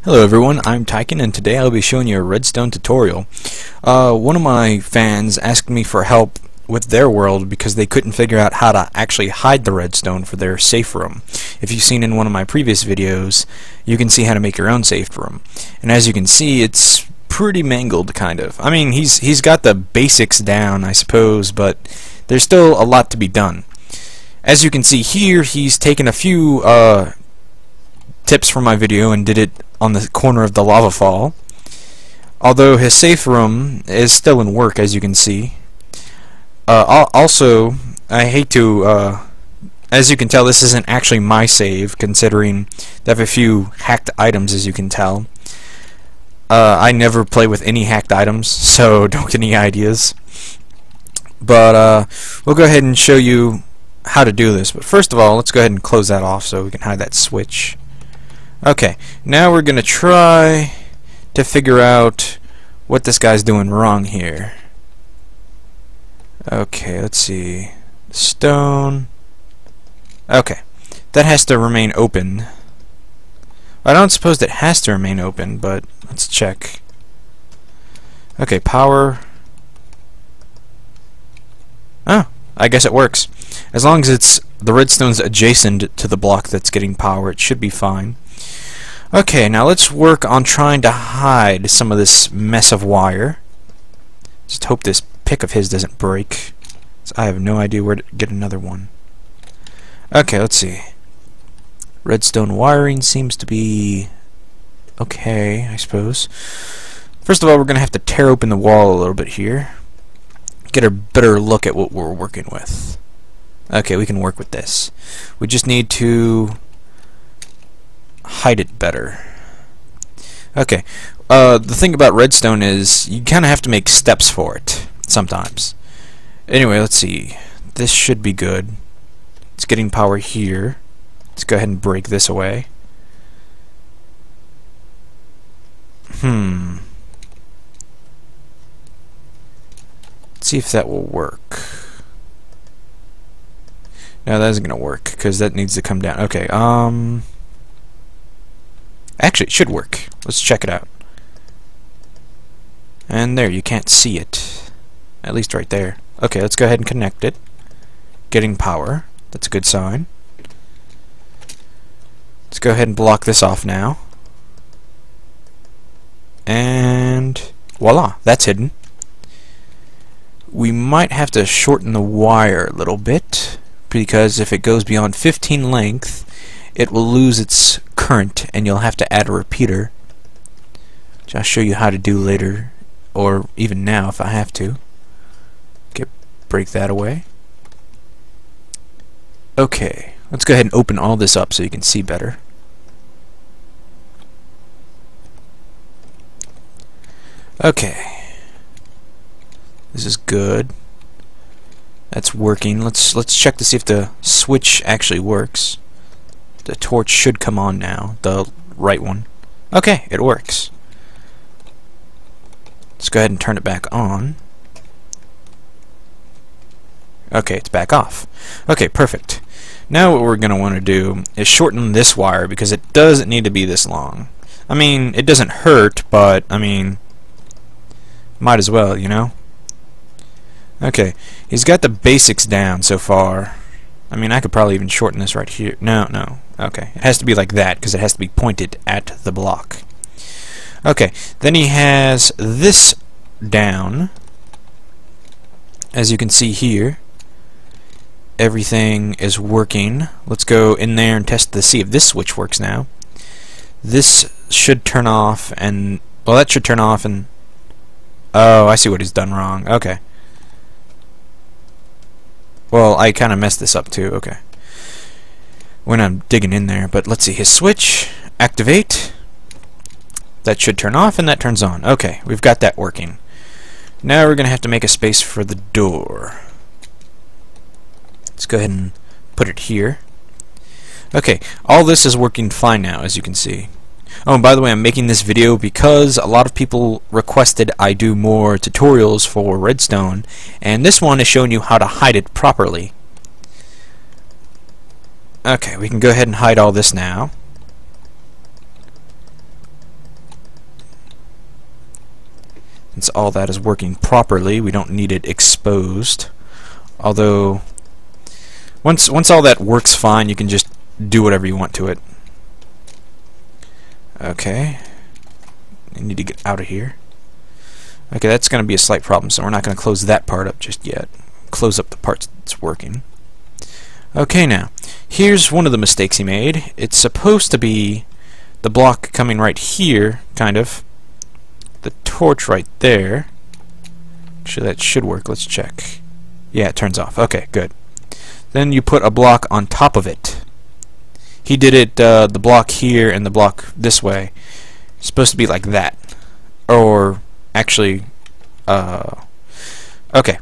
Hello everyone, I'm Tyken and today I'll be showing you a redstone tutorial. One of my fans asked me for help with their world because they couldn't figure out how to actually hide the redstone for their safe room. If you've seen in one of my previous videos, you can see how to make your own safe room. And as you can see, it's pretty mangled, kind of. I mean, he's got the basics down, I suppose, but there's still a lot to be done. As you can see here, he's taken a few tips from my video and did it on the corner of the lava fall. Although his safe room is still in work, as you can see. Also, I hate to, as you can tell, this isn't actually my save, considering they have a few hacked items, as you can tell. I never play with any hacked items, so don't get any ideas. But we'll go ahead and show you how to do this. But first of all, let's go ahead and close that off so we can hide that switch. Okay, now we're gonna try to figure out what this guy's doing wrong here. Okay, let's see. Stone. Okay, that has to remain open. I don't suppose it has to remain open, but let's check. Okay, power. Oh, I guess it works. As long as the redstone's adjacent to the block that's getting power, it should be fine. Okay, now let's work on trying to hide some of this mess of wire. Just hope this pick of his doesn't break. I have no idea where to get another one. Okay, let's see. Redstone wiring seems to be okay, I suppose. First of all, we're going to have to tear open the wall a little bit here. Get a better look at what we're working with. Okay, we can work with this. We just need to hide it better. Okay, the thing about redstone is you kind of have to make steps for it sometimes. Anyway, let's see. This should be good. It's getting power here. Let's go ahead and break this away. Let's see if that will work. No, that isn't going to work because that needs to come down. Okay, actually, it should work. Let's check it out. And there, you can't see it. At least right there. Okay, let's go ahead and connect it. Getting power. That's a good sign. Let's go ahead and block this off now. And voila, that's hidden. We might have to shorten the wire a little bit, because if it goes beyond 15 length, it will lose its current and you'll have to add a repeater, which I'll show you how to do later, or even now if I have to. Okay, break that away. Okay, let's go ahead and open all this up so you can see better. Okay, this is good. That's working. Let's check to see if the switch actually works. The torch should come on now, the right one. Okay, it works. Let's go ahead and turn it back on. Okay, it's back off. Okay, perfect. Now what we're going to want to do is shorten this wire because it doesn't need to be this long. I mean, it doesn't hurt, but, I mean, might as well, you know? Okay, he's got the basics down so far. I mean, I could probably even shorten this right here. No. Okay, it has to be like that because it has to be pointed at the block. Okay, then he has this down. As you can see here, everything is working. Let's go in there and test to see if this switch works now. This should turn off and... well, that should turn off and... oh, I see what he's done wrong. Okay. Well, I kind of messed this up too. Okay. When I'm digging in there, but let's see. His switch, activate. That should turn off, and that turns on. Okay, we've got that working. Now we're going to have to make a space for the door. Let's go ahead and put it here. Okay, all this is working fine now, as you can see. Oh, and by the way, I'm making this video because a lot of people requested I do more tutorials for redstone, and this one is showing you how to hide it properly. Okay, we can go ahead and hide all this now. Since all that is working properly, we don't need it exposed. Although, once all that works fine, you can just do whatever you want to it. Okay. I need to get out of here. Okay, that's going to be a slight problem, so we're not going to close that part up just yet. Close up the parts that's working. Okay, now, here's one of the mistakes he made. It's supposed to be the block coming right here, kind of. The torch right there. Actually, that should work. Let's check. Yeah, it turns off. Okay, good. Then you put a block on top of it. He did it, the block here and the block this way. It's supposed to be like that. Or, actually, okay.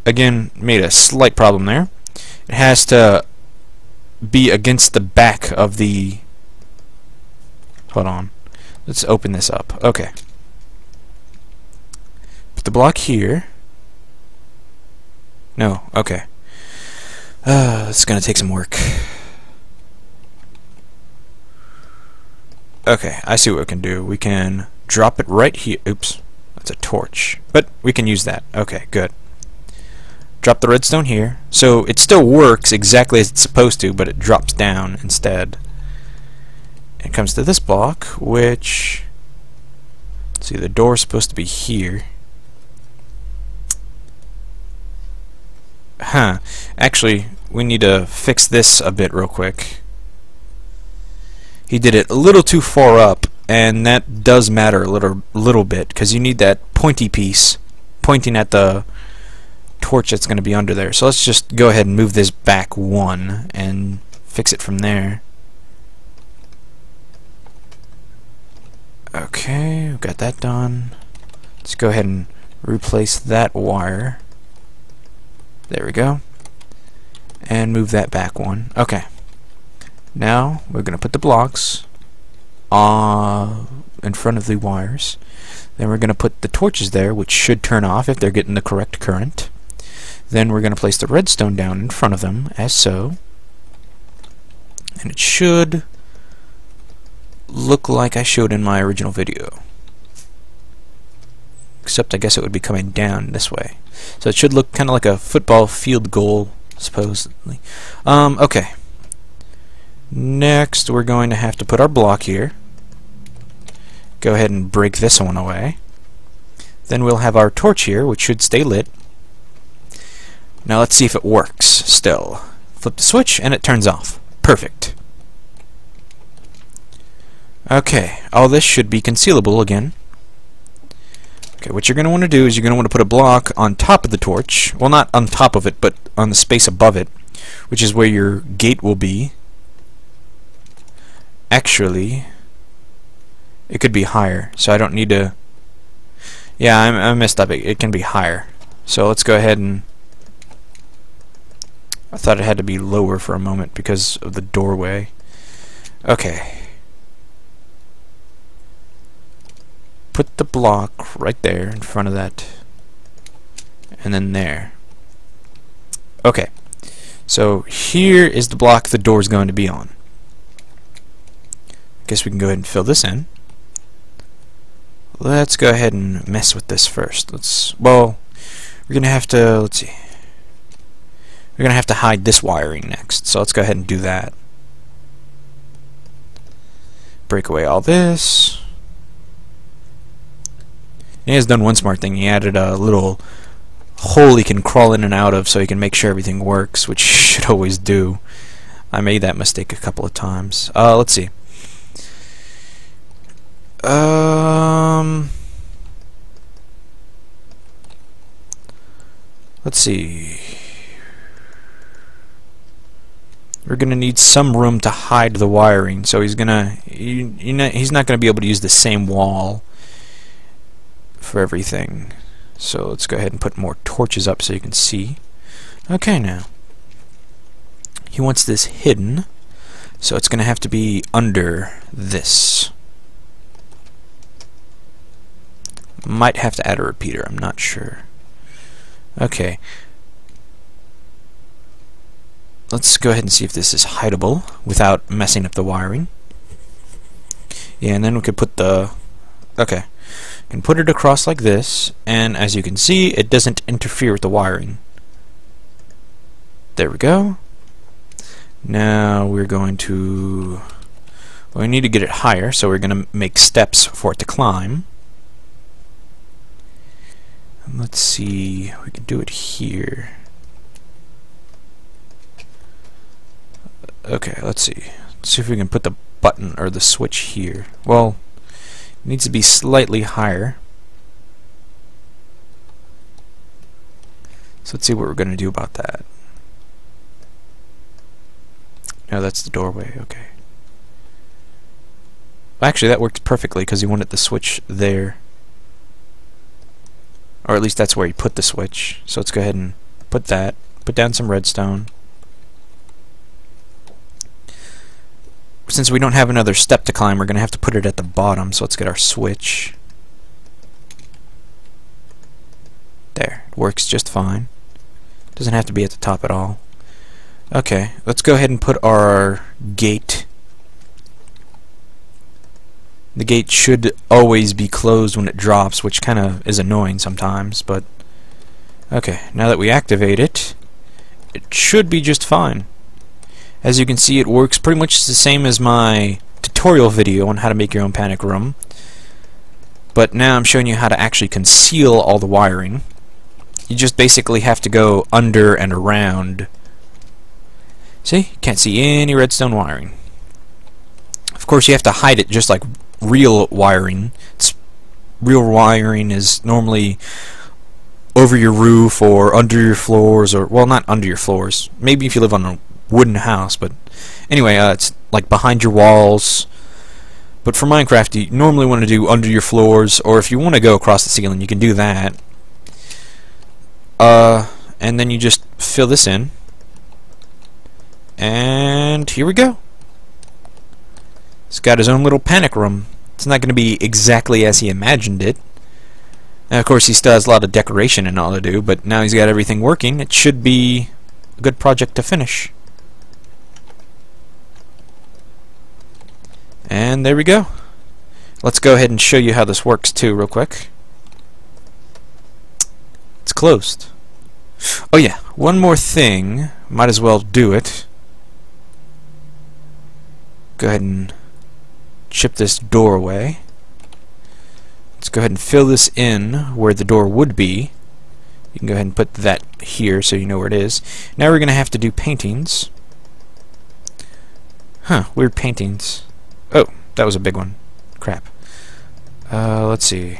Again, made a slight problem there. It has to be against the back of the... Hold on. Let's open this up. Okay. Put the block here. No, okay. It's gonna take some work. Okay, I see what we can do. We can drop it right here. Oops, that's a torch. But we can use that. Okay, good. Drop the redstone here. So it still works exactly as it's supposed to, but it drops down instead. It comes to this block, which... Let's see, the door's supposed to be here. Huh. Actually, we need to fix this a bit real quick. He did it a little too far up, and that does matter a little bit, because you need that pointy piece pointing at the torch that's going to be under there. So let's just go ahead and move this back one and fix it from there. Okay, we've got that done. Let's go ahead and replace that wire. There we go. And move that back one. Okay. Now we're going to put the blocks in front of the wires. Then we're going to put the torches there, which should turn off if they're getting the correct current. Then we're going to place the redstone down in front of them, as so. And it should look like I showed in my original video. Except I guess it would be coming down this way. So it should look kind of like a football field goal, supposedly. Okay. Next, we're going to have to put our block here. Go ahead and break this one away. Then we'll have our torch here, which should stay lit. Now let's see if it works still. Flip the switch, and it turns off. Perfect. Okay, all this should be concealable again. Okay, what you're going to want to do is you're going to want to put a block on top of the torch. Well, not on top of it, but on the space above it, which is where your gate will be. Actually, it could be higher, so I don't need to... Yeah, I messed up. It can be higher. So let's go ahead and... I thought it had to be lower for a moment because of the doorway. Okay. Put the block right there in front of that. And then there. Okay. So here is the block the door is going to be on. I guess we can go ahead and fill this in. Let's go ahead and mess with this first. Well, we're going to have to, let's see. We're going to have to hide this wiring next. So let's go ahead and do that. Break away all this. He has done one smart thing. He added a little hole he can crawl in and out of so he can make sure everything works, which you should always do. I made that mistake a couple of times. Let's see. Let's see. We're gonna need some room to hide the wiring, so he's gonna he's not gonna be able to use the same wall for everything. So let's go ahead and put more torches up so you can see. Okay, now he wants this hidden, so it's gonna have to be under this. Might have to add a repeater, I'm not sure. Okay. Let's go ahead and see if this is hideable without messing up the wiring. Yeah, and then we could put the... Okay. You can put it across like this, and as you can see, it doesn't interfere with the wiring. There we go. Now we're going to... well, we need to get it higher, so we're going to make steps for it to climb. And let's see, we can do it here. Okay, let's see. Let's see if we can put the button or the switch here. Well, it needs to be slightly higher. So let's see what we're going to do about that. No, that's the doorway, okay. Actually, that works perfectly because he wanted the switch there. Or at least that's where he put the switch. So let's go ahead and put that. Put down some redstone. Since we don't have another step to climb, we're going to have to put it at the bottom. So let's get our switch. There. It works just fine. Doesn't have to be at the top at all. Okay, let's go ahead and put our gate. The gate should always be closed when it drops, which kind of is annoying sometimes, but okay, now that we activate it, it should be just fine. As you can see, it works pretty much the same as my tutorial video on how to make your own panic room, but now I'm showing you how to actually conceal all the wiring. You just basically have to go under and around. See? Can't see any redstone wiring. Of course, you have to hide it just like real wiring. Real wiring is normally over your roof or under your floors, or, well, not under your floors. Maybe if you live on a wooden house, but anyway, it's like behind your walls. But for Minecraft, you normally want to do under your floors, or if you want to go across the ceiling, you can do that. And then you just fill this in. And here we go. He's got his own little panic room. It's not going to be exactly as he imagined it. Now, of course, he still has a lot of decoration and all to do, but now he's got everything working. It should be a good project to finish. And there we go. Let's go ahead and show you how this works too real quick. It's closed. Oh yeah, one more thing. Might as well do it. Go ahead and chip this door away. Let's go ahead and fill this in where the door would be. You can go ahead and put that here so you know where it is. Now we're going to have to do paintings. Huh, weird paintings. Oh, that was a big one. Crap. Let's see.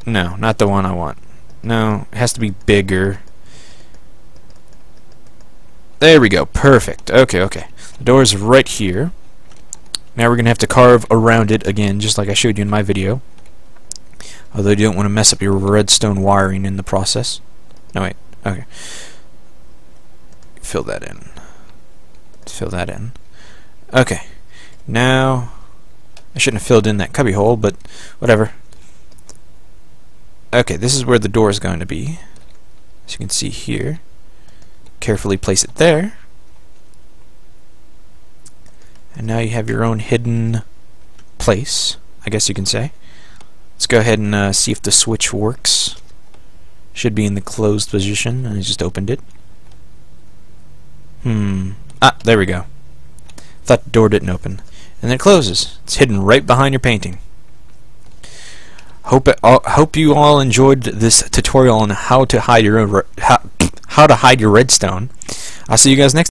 No, not the one I want. No, it has to be bigger. There we go. Perfect. Okay, okay. The door is right here. Now we're going to have to carve around it again, just like I showed you in my video. Although you don't want to mess up your redstone wiring in the process. No, wait. Okay. Fill that in. Fill that in. Okay. Now, I shouldn't have filled in that cubby hole, but whatever. Okay, this is where the door is going to be. As you can see here. Carefully place it there. And now you have your own hidden place, I guess you can say. Let's go ahead and see if the switch works. Should be in the closed position, and I just opened it. Ah, there we go. Thought the door didn't open. And then it closes. It's hidden right behind your painting. Hope you all enjoyed this tutorial on how to hide your redstone. I'll see you guys next time.